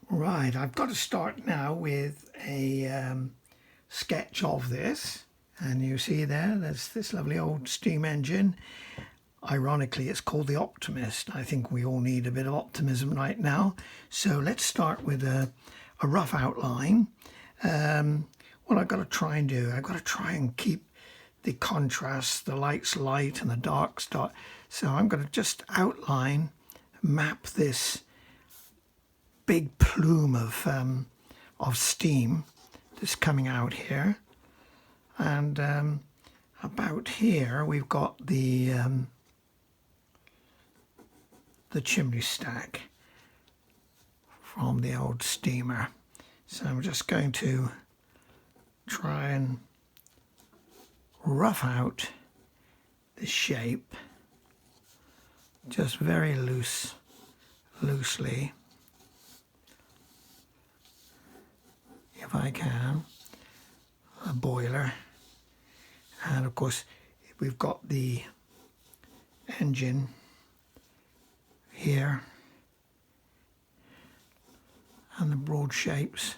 Right, I've got to start now with a sketch of this, and you see there's this lovely old steam engine. Ironically, it's called the Optimist. I think we all need a bit of optimism right now. So let's start with a rough outline. What I've got to try and do, I've got to try and keep the contrast, the light's light and the dark's dark. So I'm going to just outline, map this big plume of steam that's coming out here, and about here we've got the chimney stack from the old steamer. So I'm just going to try and rough out the shape, just very loosely, if I can, a boiler. And of course we've got the engine here and the broad shapes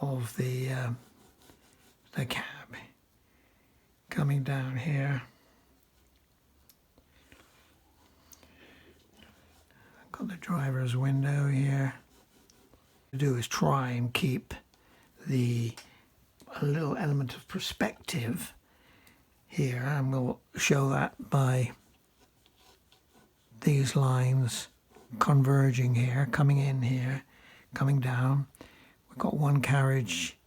of the cab coming down here. Got the driver's window here. What to do is try and keep a little element of perspective here, and we'll show that by these lines converging here, coming in here, coming down. We've got one carriage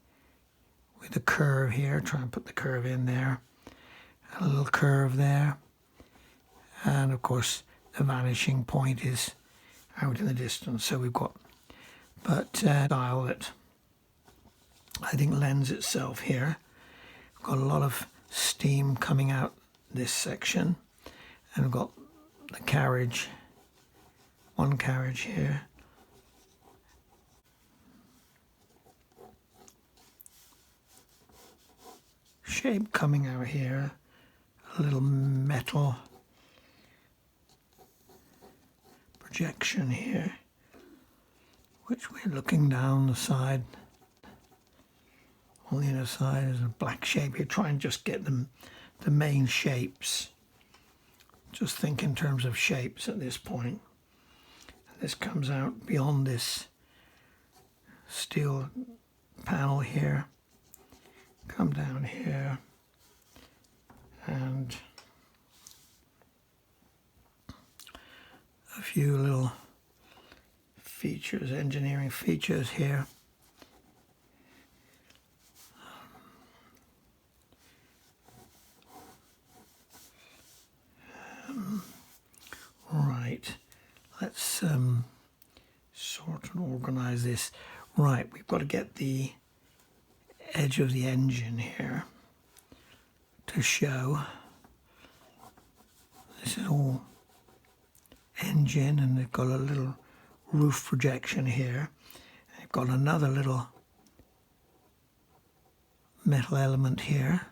with a curve here, try and put the curve in there, a little curve there, and of course the vanishing point is out in the distance. So we've got style that I think lends itself here. We've got a lot of steam coming out this section, and we've got the carriage, one carriage here. Shape coming out here, a little metal projection here, which we're looking down the side. On the inner side is a black shape here. Try and just get the main shapes. Just think in terms of shapes at this point. This comes out beyond this steel panel here. Come down here and a few little features, engineering features here. Right, let's sort of organize this. Right, we've got to get the edge of the engine here to show. This is all engine, and they've got a little roof projection here. They've got another little metal element here.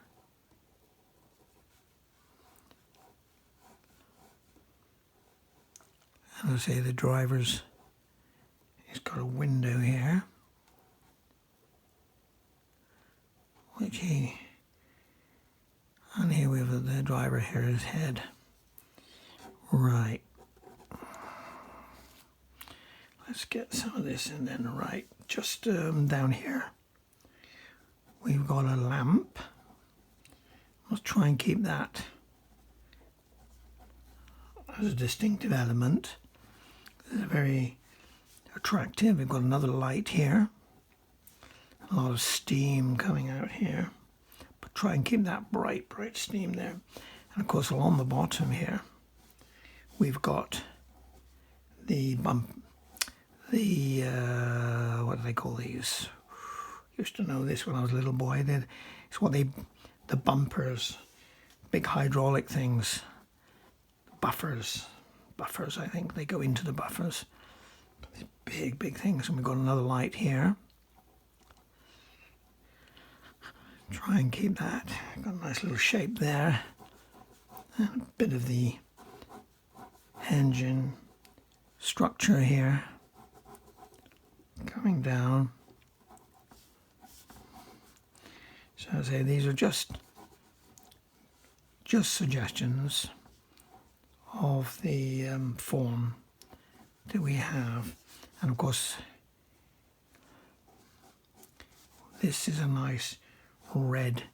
And I say the driver's, he's got a window here, which and here we have the driver here, his head. Right. Let's get some of this in then. Right, just down here we've got a lamp. Let's try and keep that as a distinctive element. It's very attractive. We've got another light here, a lot of steam coming out here, but try and keep that bright steam there. And of course along the bottom here we've got the what do they call these? Used to know this when I was a little boy. It's what the bumpers, big hydraulic things, buffers, I think they go into the buffers. These big things. And we've got another light here. Try and keep that. Got a nice little shape there. And a bit of the engine structure here. coming down. So I say these are just suggestions of the form that we have, and of course this is a nice red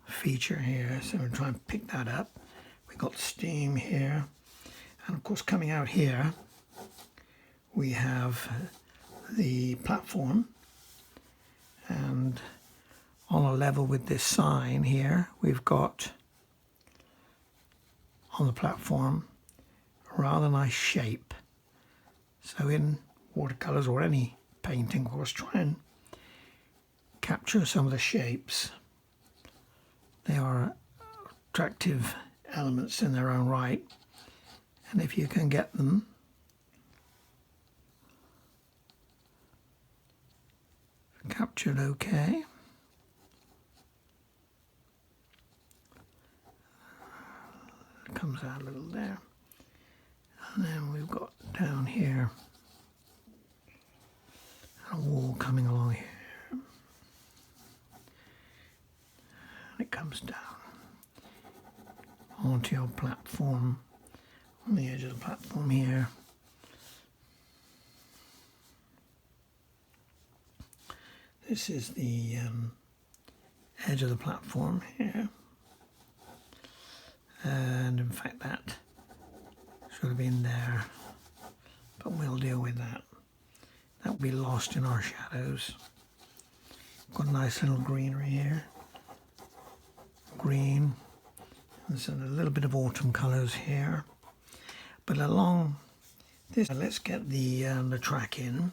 feature here, so we'll try and pick that up. We've got steam here, and of course coming out here we have the platform, and on a level with this sign here we've got on the platform a rather nice shape. So in watercolours or any painting course, try and capture some of the shapes. They are attractive elements in their own right, and if you can get them captured okay, it comes out a little there, and then we've got down here a wall coming along here, and it comes down onto your platform, on the edge of the platform here. This is the edge of the platform here, and in fact that should have been there, but we'll deal with that. That will be lost in our shadows. Got a nice little greenery here, green, and so a little bit of autumn colours here. But along this, let's get the track in.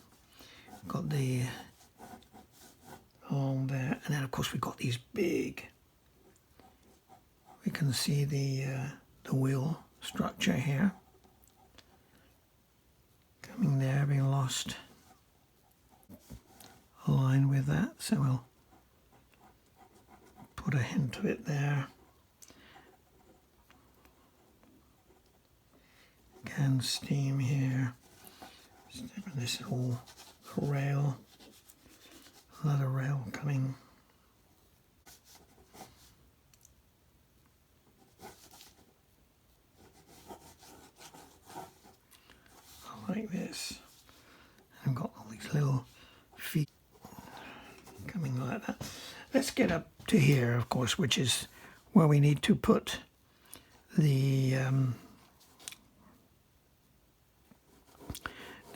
Got the along there, and then of course we've got these big, we can see the wheel structure here coming there, being lost, aligned with that, so we'll put a hint of it there. Again, steam here, this whole rail, another rail coming. Like this. And I've got all these little feet coming like that. Let's get up to here, of course, which is where we need to put the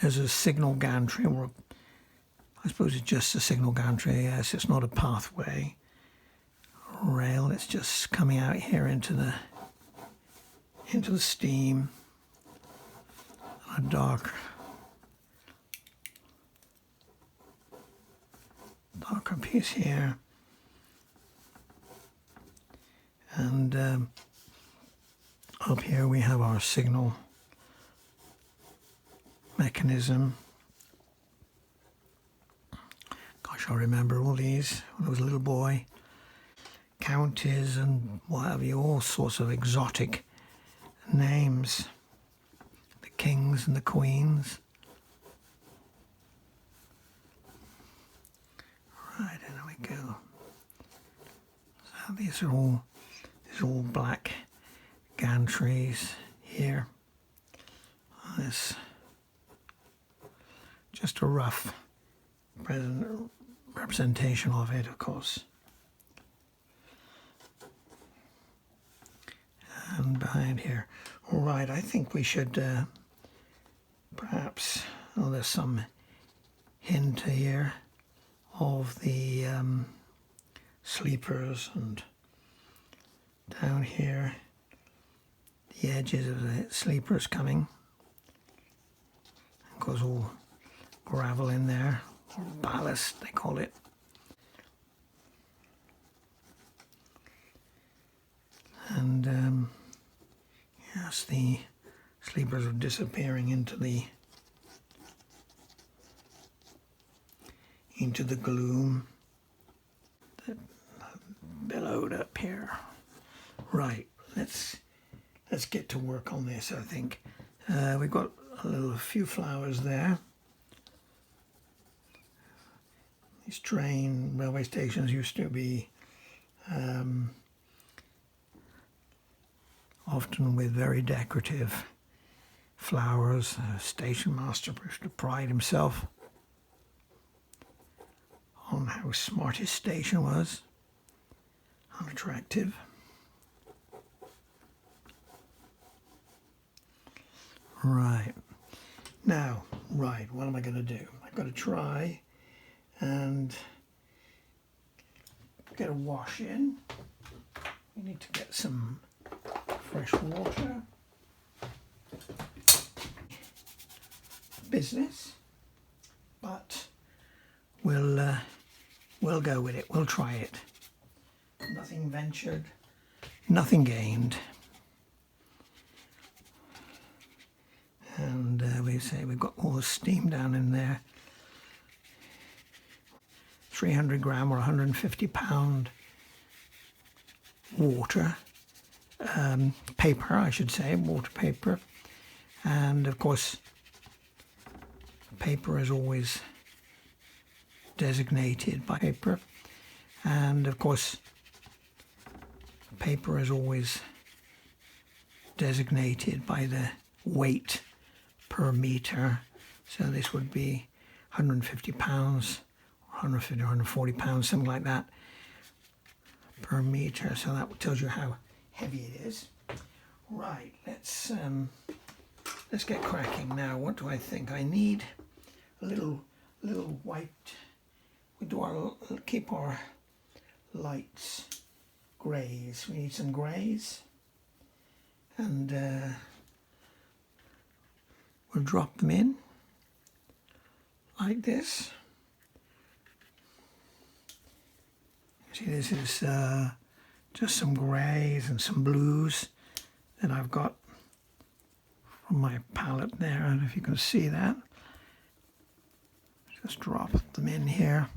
there's a signal gantry, or I suppose it's just a signal gantry. Yes, it's not a pathway rail. It's just coming out here into the steam. A darker piece here, and up here we have our signal mechanism. Gosh, I remember all these when I was a little boy. Counties and what have you, all sorts of exotic names. The kings and the queens. Right, and there we go. So these are all black gantries here. This just a rough representation of it, of course. And behind here. All right, I think we should perhaps, oh, there's some hint here of the sleepers, and down here the edges of the sleepers coming. Of course, all gravel in there, or ballast they call it. And yes, the sleepers are disappearing into the gloom that billowed up here. Right, let's get to work on this. I think we've got a few flowers there. These railway stations used to be often with very decorative flowers. The station master used to pride himself on how smart his station was, how attractive. Right, now, what am I going to do? I've got to try and get a wash in. We need to get some fresh water. Business, but we'll go with it. We'll try it. Nothing ventured, nothing gained. And we say we've got all the steam down in there. 300 gram or 150 pound water, paper I should say, water paper. And of course paper is always designated by paper. And of course paper is always designated by the weight per meter. So this would be 150 pounds, 150 or 140 pounds, something like that per meter. So that tells you how heavy it is. Right, let's get cracking now. What do I think? I need a little white. We keep our lights greys. We need some greys, and we'll drop them in like this. See, this is just some greys and some blues that I've got from my palette there. I don't know if you can see that. Just drop them in here.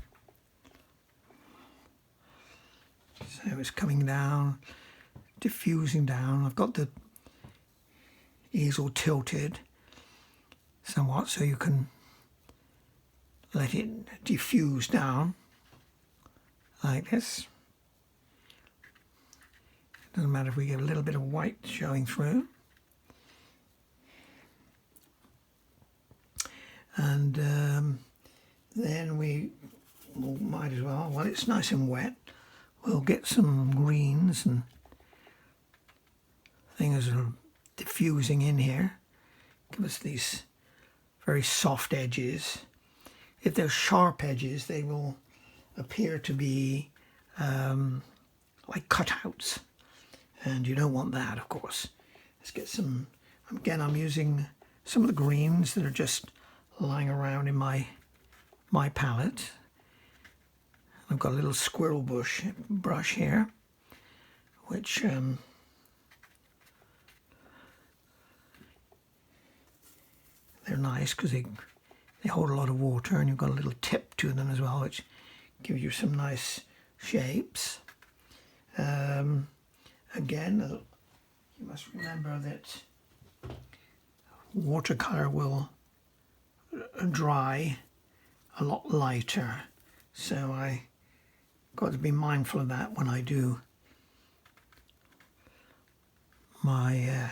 So it's coming down, diffusing down. I've got the easel tilted somewhat so you can let it diffuse down like this. It doesn't matter if we get a little bit of white showing through. And then we might as well, while it's nice and wet, we'll get some greens and things that are diffusing in here. Give us these very soft edges. If they're sharp edges, they will appear to be like cutouts, and you don't want that, of course. Let's get some, again, I'm using some of the greens that are just lying around in my palette. I've got a little squirrel brush here, which they're nice because they hold a lot of water, and you've got a little tip to them as well, which gives you some nice shapes. Again, you must remember that watercolour will dry a lot lighter, so I got to be mindful of that when I do my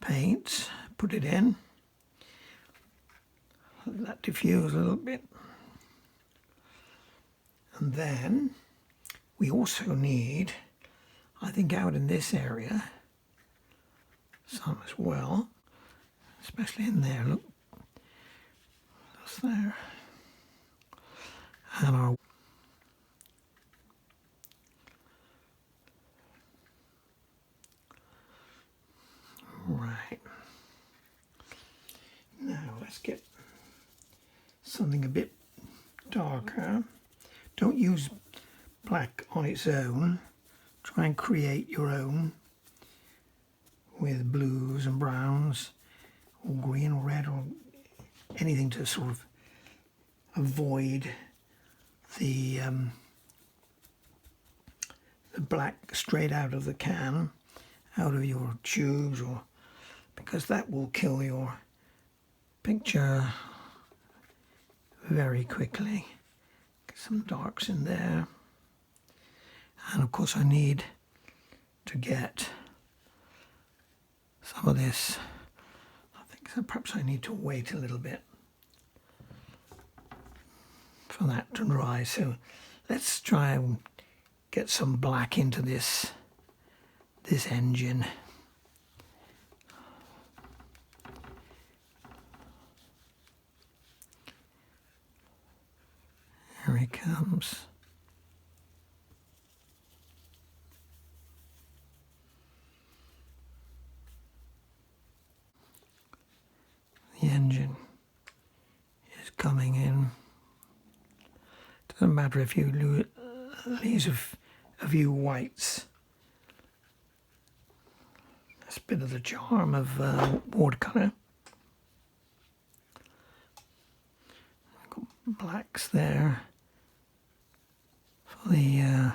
paints. Put it in, let that diffuse a little bit, and then we also need, I think out in this area, some as well, especially in there, look, that's there, and our right, now let's get something a bit darker. Don't use black on its own. Try and create your own with blues and browns or green or red or anything to sort of avoid the black straight out of the can, out of your tubes, or because that will kill your picture very quickly. Get some darks in there. And of course I need to get some of this. I think so perhaps I need to wait a little bit for that to dry. So let's try and get some black into this engine. Here he comes. The engine is coming in. Doesn't matter if you lose a few whites. That's a bit of the charm of watercolour. Got blacks there for the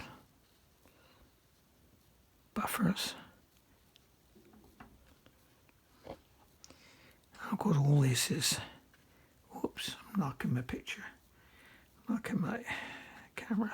buffers. And of course all this is, whoops, I'm knocking my picture, knocking my camera.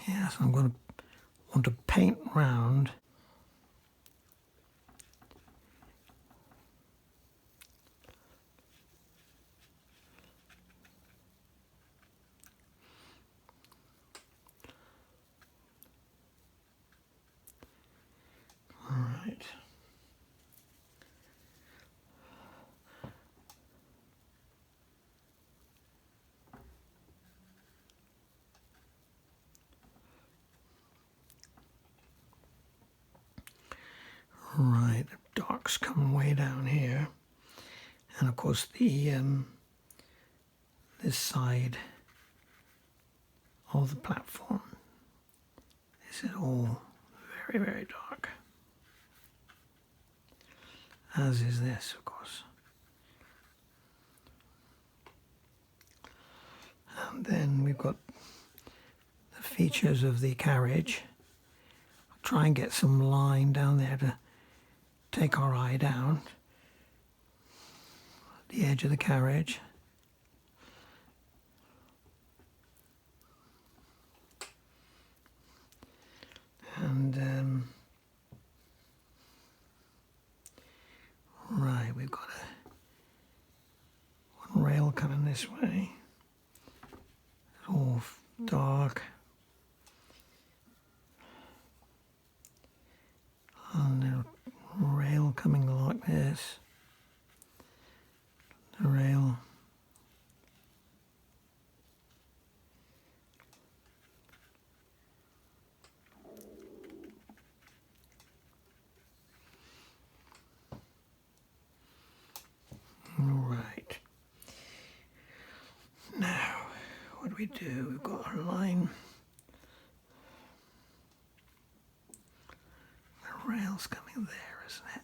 Yes, I'm going to want to paint round right. Right, the darks come way down here, and of course the this side of the platform, this is all very, very dark, as is this, of course. And then we've got the features of the carriage. I'll try and get some line down there to take our eye down the edge of the carriage. And right, we've got one rail coming this way. It's all dark. And a rail coming like this. The rail. Right. Now, what do we do? We've got our line. The rail's coming there, isn't it?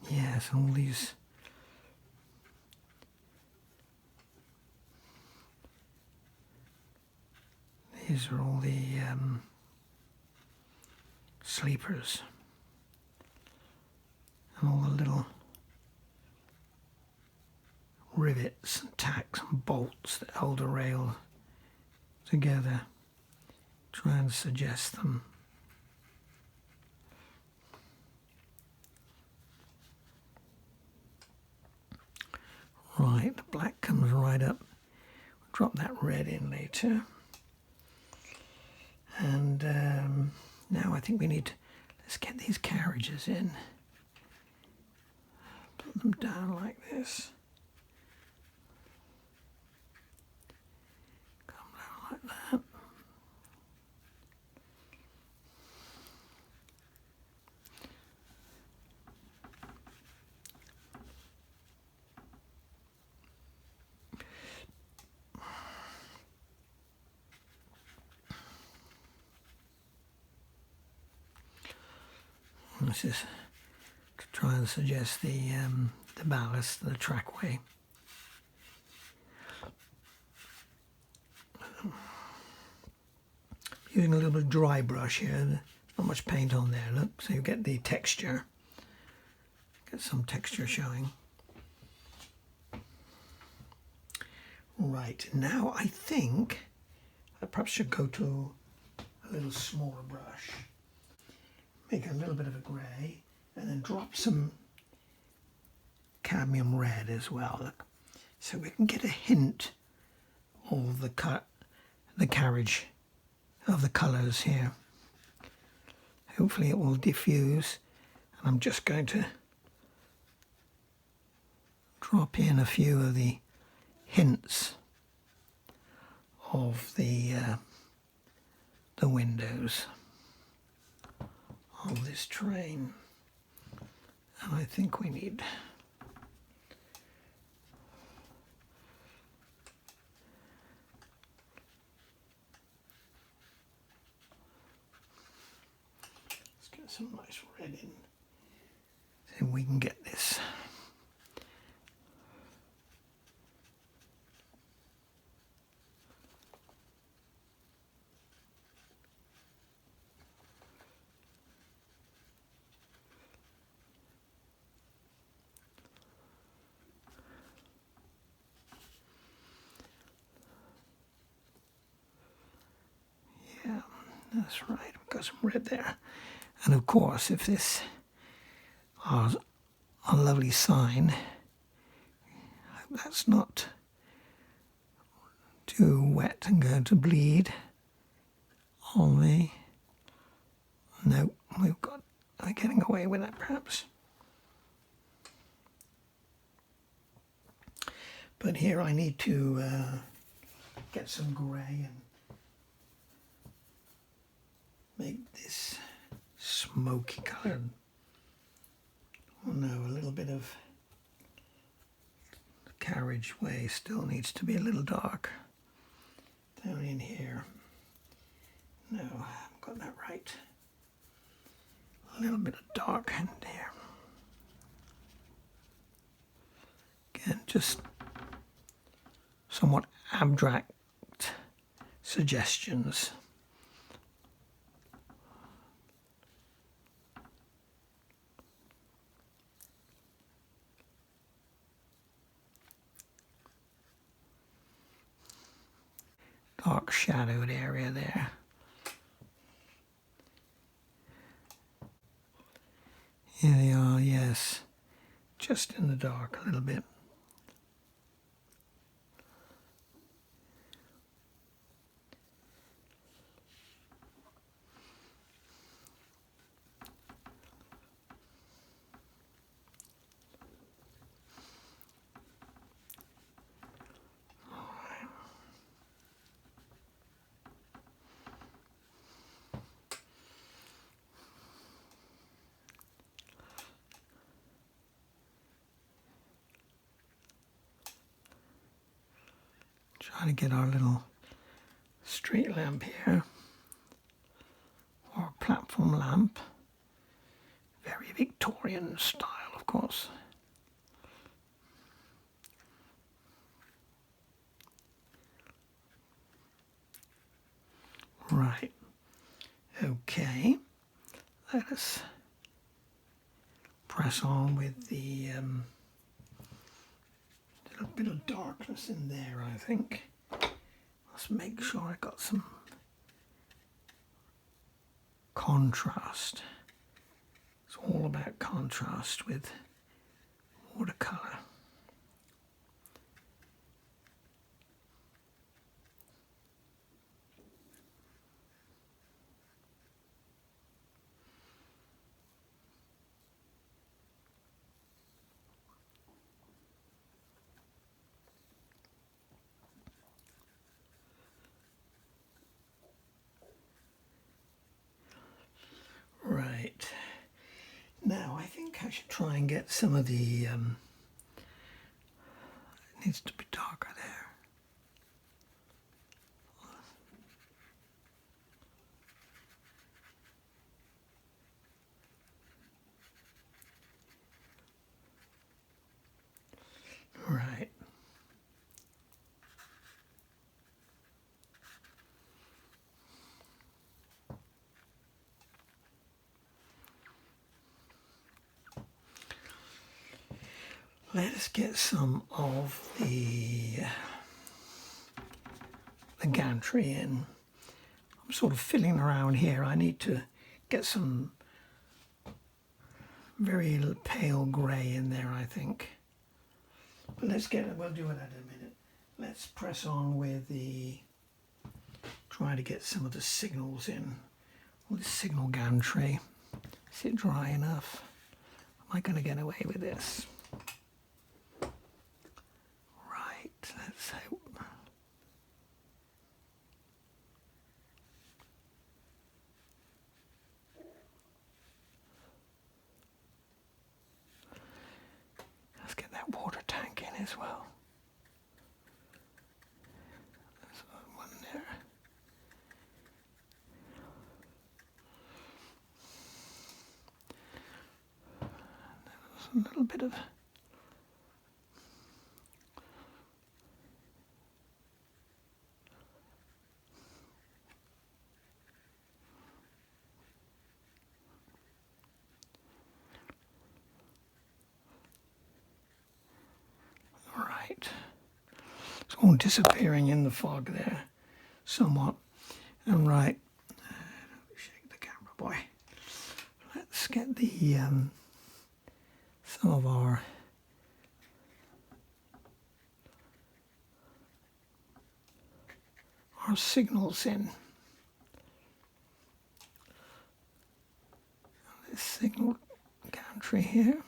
Yeah. Yes, all these are all the sleepers and all the little rivets and tacks and bolts that hold the rail together. Try and suggest them. Right, the black comes right up. We'll drop that red in later. And now I think we need to, let's get these carriages in. Put them down like this. Come down like that. This is to try and suggest the ballast, the trackway. Using a little bit of dry brush here. There's not much paint on there, look, so you get the texture. Get some texture showing. Right, now I think I perhaps should go to a little smaller brush. Make a little bit of a grey and then drop some cadmium red as well, look, so we can get a hint of the carriage of the colours here. Hopefully it will diffuse, and I'm just going to drop in a few of the hints of the windows of this train, and I think we need some nice red in, so we can get this. Yeah, that's right, we've got some red there. And of course, if this is a lovely sign, I hope that's not too wet and going to bleed on me. No, we're getting away with that perhaps. But here I need to get some grey and make this smoky colour. Oh no, a little bit of the carriageway still needs to be a little dark down in here. No, I haven't got that right. A little bit of dark in there. Again, just somewhat abstract suggestions. Dark shadowed area there. Here they are, yes. Just in the dark a little bit. Try to get our little street lamp here, or platform lamp. Very Victorian style, of course. Right, okay, let us press on with the little bit of darkness in there, I think. Let's make sure I got some contrast. It's all about contrast with watercolour. Right, now I think I should try and get some of the, it needs to be darker there. Let's get some of the gantry in. I'm sort of fiddling around here. I need to get some very pale grey in there, I think. But we'll do it at a minute. Let's press on with try to get some of the signals in. Well, the signal gantry. Is it dry enough? Am I going to get away with this? Right, let's hope. Let's get that water tank in as well. There's one there. There's a little bit of it's all disappearing in the fog there, somewhat. And right, shake the camera, boy. Let's get the some of our signals in. This signal gantry here.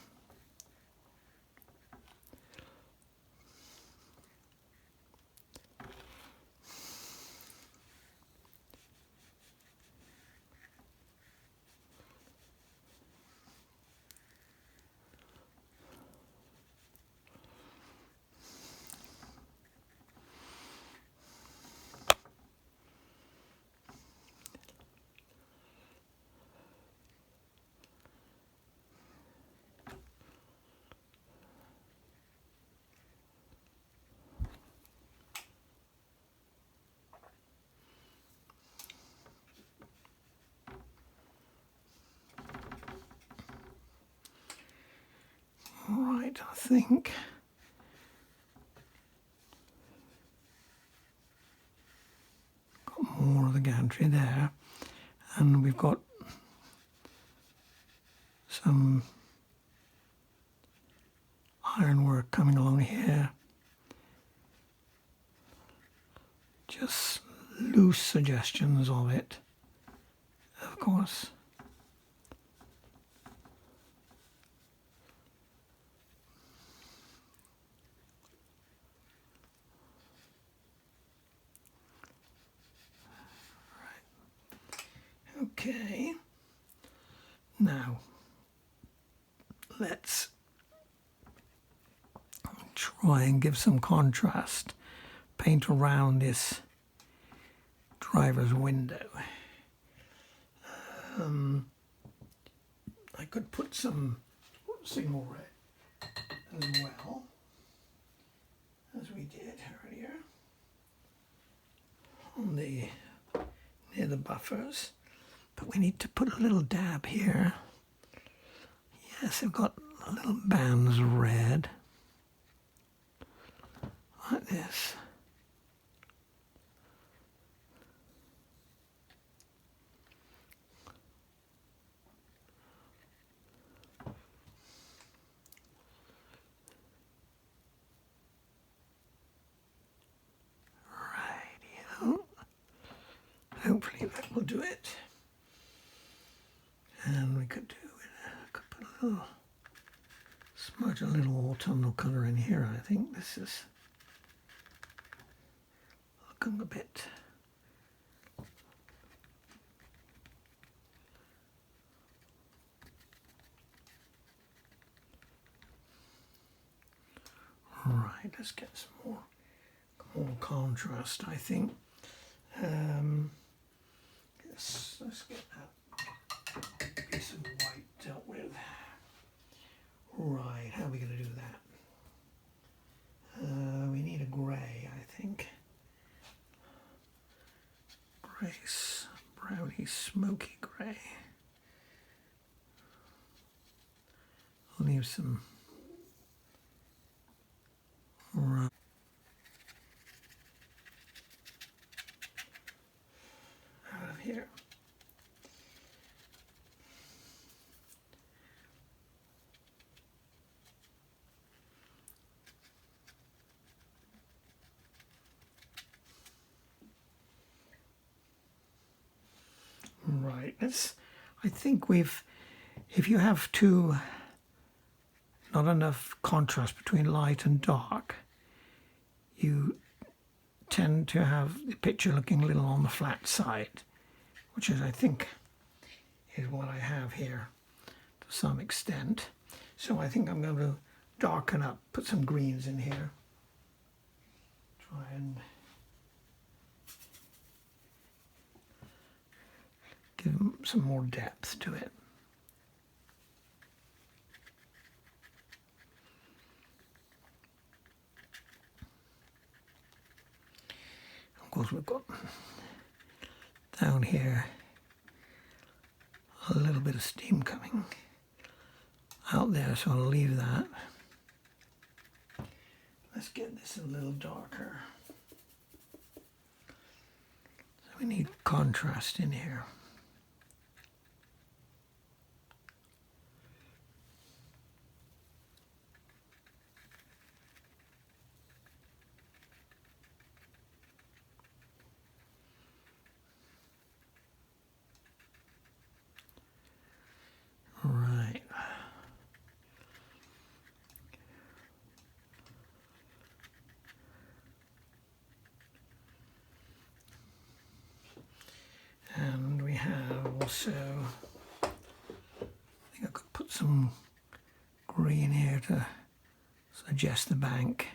Right, I think got more of the gantry there, and we've got some ironwork coming along here. Just loose suggestions of it, of course. Okay, now let's try and give some contrast. Paint around this driver's window. I could put some signal red as well, as we did earlier, on near the buffers. But we need to put a little dab here. Yes, I've got little bands of red, like this. Rightio. Hopefully that will do it. And we could put a little, smudge a little autumnal colour in here. I think this is looking a bit right. Let's get some more contrast, I think. Let's get that piece of white dealt with. Right, how are we going to do that? We need a grey, I think. Grace, browny, smoky grey. I'll leave some I think if you have not enough contrast between light and dark, you tend to have the picture looking a little on the flat side, which is, I think, is what I have here to some extent. So I think I'm going to darken up, put some greens in here, try and give them some more depth to it. Of course, we've got down here a little bit of steam coming out there, so I'll leave that. Let's get this a little darker. So we need contrast in here. Right. And we have also, I think I could put some green here to suggest the bank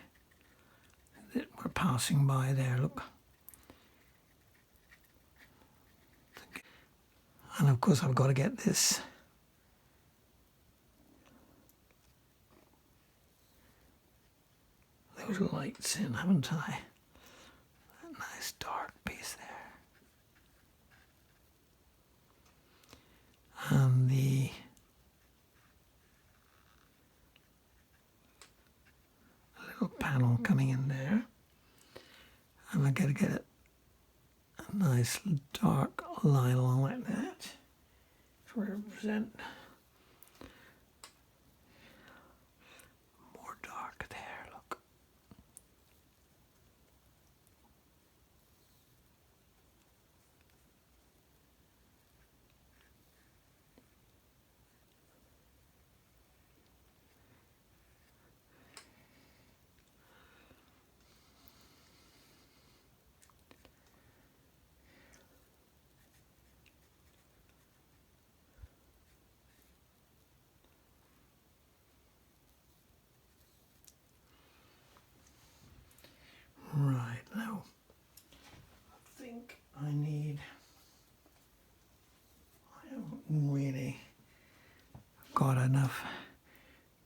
that we're passing by there, look. And of course I've got to get those lights in, haven't I? That nice dark piece there. And the little panel coming in there. And I've got to get a nice dark line along like that to represent more dark there, look. Right, now I think I haven't really got enough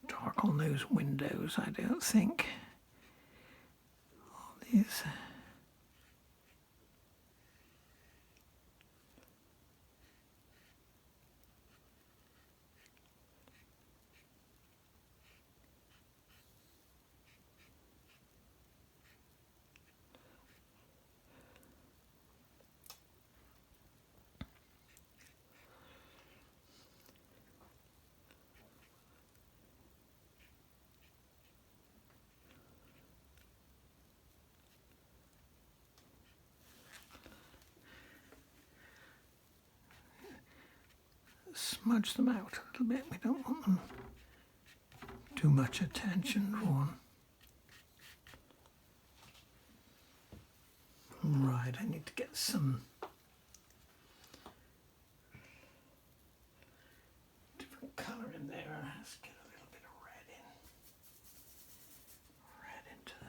dark on those windows, I don't think. All these. Smudge them out a little bit. We don't want them too much attention drawn. Right, I need to get some different colour in there. Let's get a little bit of red in. Red into the...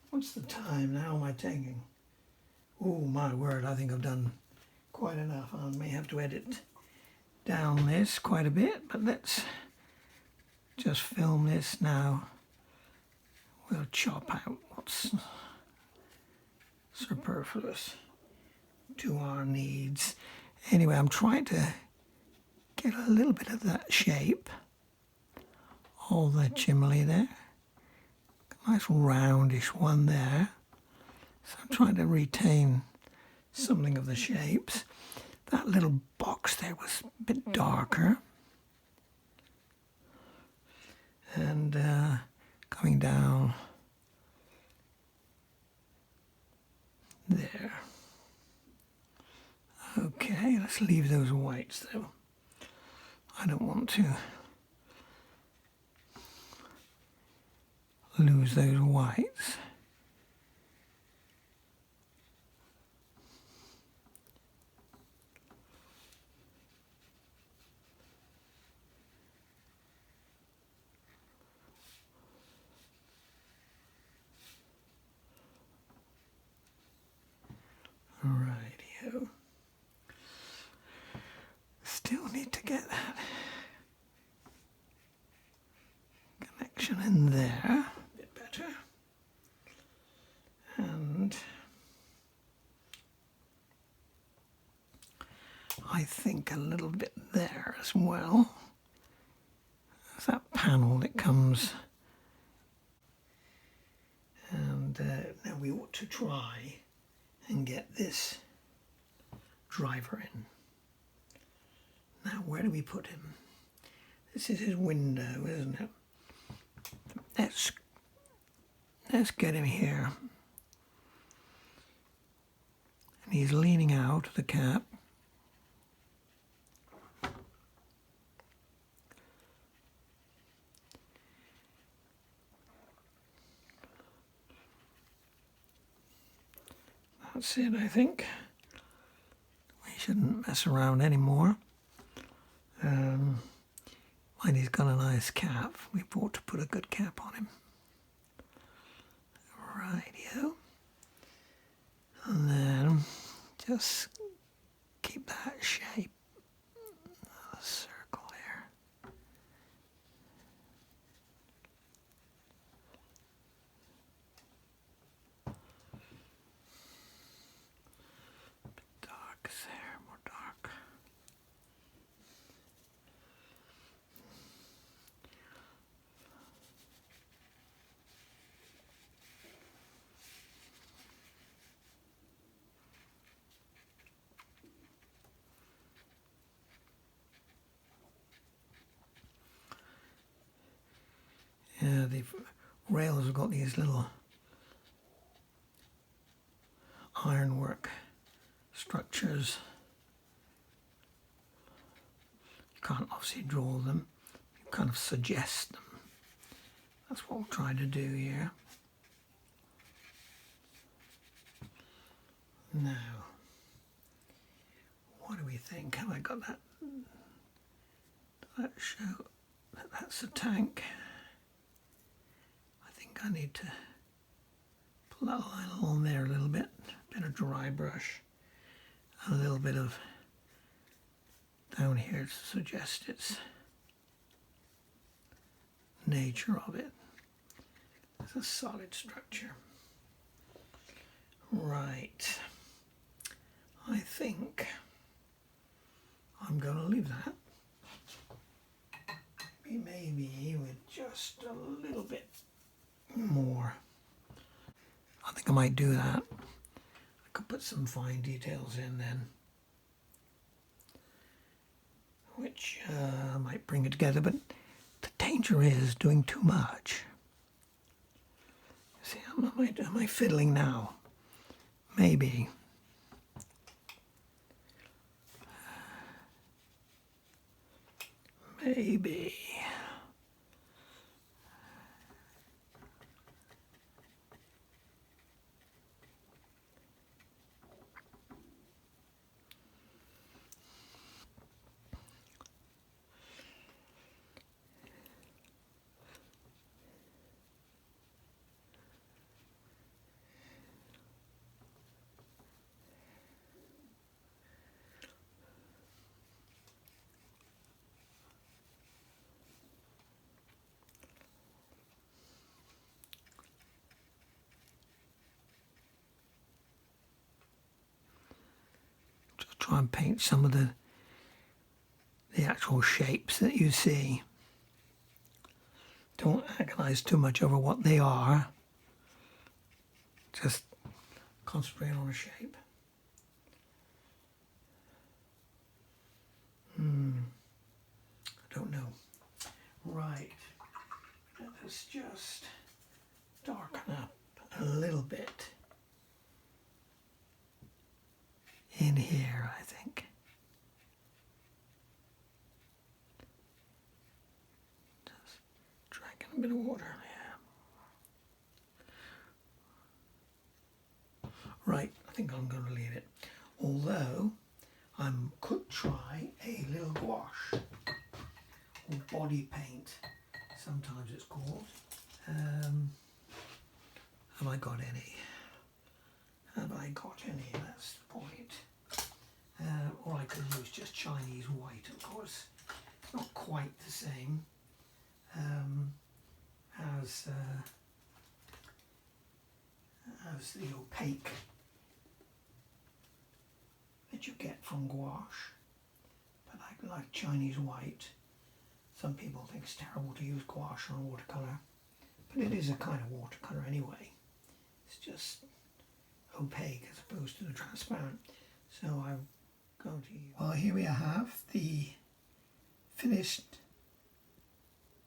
what's the time now? Am I taking? Oh my word! I think I've done quite enough. I may have to edit down this quite a bit, but let's just film this now. We'll chop out what's superfluous to our needs. Anyway, I'm trying to get a little bit of that shape, all the chimney there. Nice roundish one there. So I'm trying to retain something of the shapes. That little box there was a bit darker. And coming down there. Okay, let's leave those whites though. I don't want to lose those whites. Rightio. Still need to get that connection in there a bit better. And I think a little bit there as well. There's that panel that comes. And now we ought to try and get this driver in. Now, where do we put him? This is his window, isn't it? Let's get him here. And he's leaning out of the cap. That's it, I think. We shouldn't mess around anymore. Mind he's got a nice cap. We ought to put a good cap on him. Rightio. And then just keep that shape. A circle there. A bit dark there, more dark. Yeah, the rails have got these little ironwork structures. You can't obviously draw them, you kind of suggest them. That's what we'll try to do here. Now, what do we think? Have I got that? Does that show that that's a tank? I think I need to pull that line along there a little bit. A bit of dry brush. A little bit of down here to suggest its nature of it. It's a solid structure. Right. I think I'm going to leave that. Maybe with just a little bit more. I think I might do that. I could put some fine details in then, which might bring it together, but the danger is doing too much. See, am I fiddling now? Maybe. Maybe. try and paint some of the actual shapes that you see. Don't agonize too much over what they are. Just concentrate on a shape. I don't know. Right. Let us just darken up a little bit in here, I think. Just drinking a bit of water. Yeah. Right, I think I'm going to leave it. Although I could try a little gouache, or body paint, sometimes it's called. Have I got any? Have I got any? That's the point. Or I could use just Chinese white, of course. It's not quite the same as the opaque that you get from gouache. But I like Chinese white. Some people think it's terrible to use gouache on watercolour, but it is a kind of watercolour anyway. It's just opaque as opposed to the transparent. So I'm going to use... Well, here we have the finished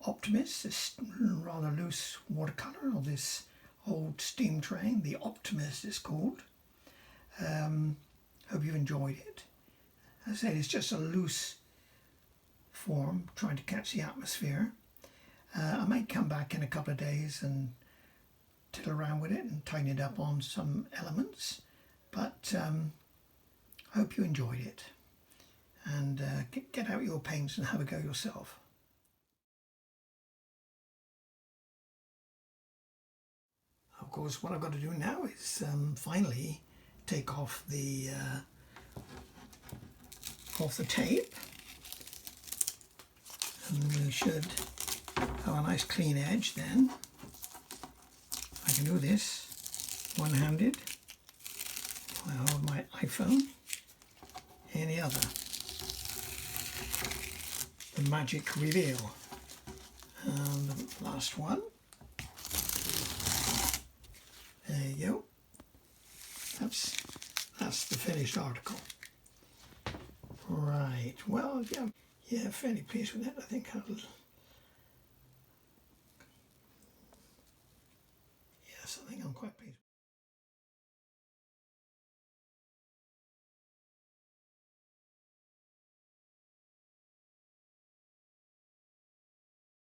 Optimist, this rather loose watercolour of this old steam train. The Optimist is called. Hope you've enjoyed it. As I said, it's just a loose form, trying to catch the atmosphere. I might come back in a couple of days and tiddle around with it and tighten it up on some elements, but I hope you enjoyed it, and get out your paints and have a go yourself. Of course, what I've got to do now is finally take off the tape, and we should have a nice clean edge then. I can do this one-handed. I hold my iPhone in the other. The magic reveal. And the last one. There you go. That's the finished article. Right. Well, yeah, fairly pleased with it. I think yes, I think I'm quite pleased.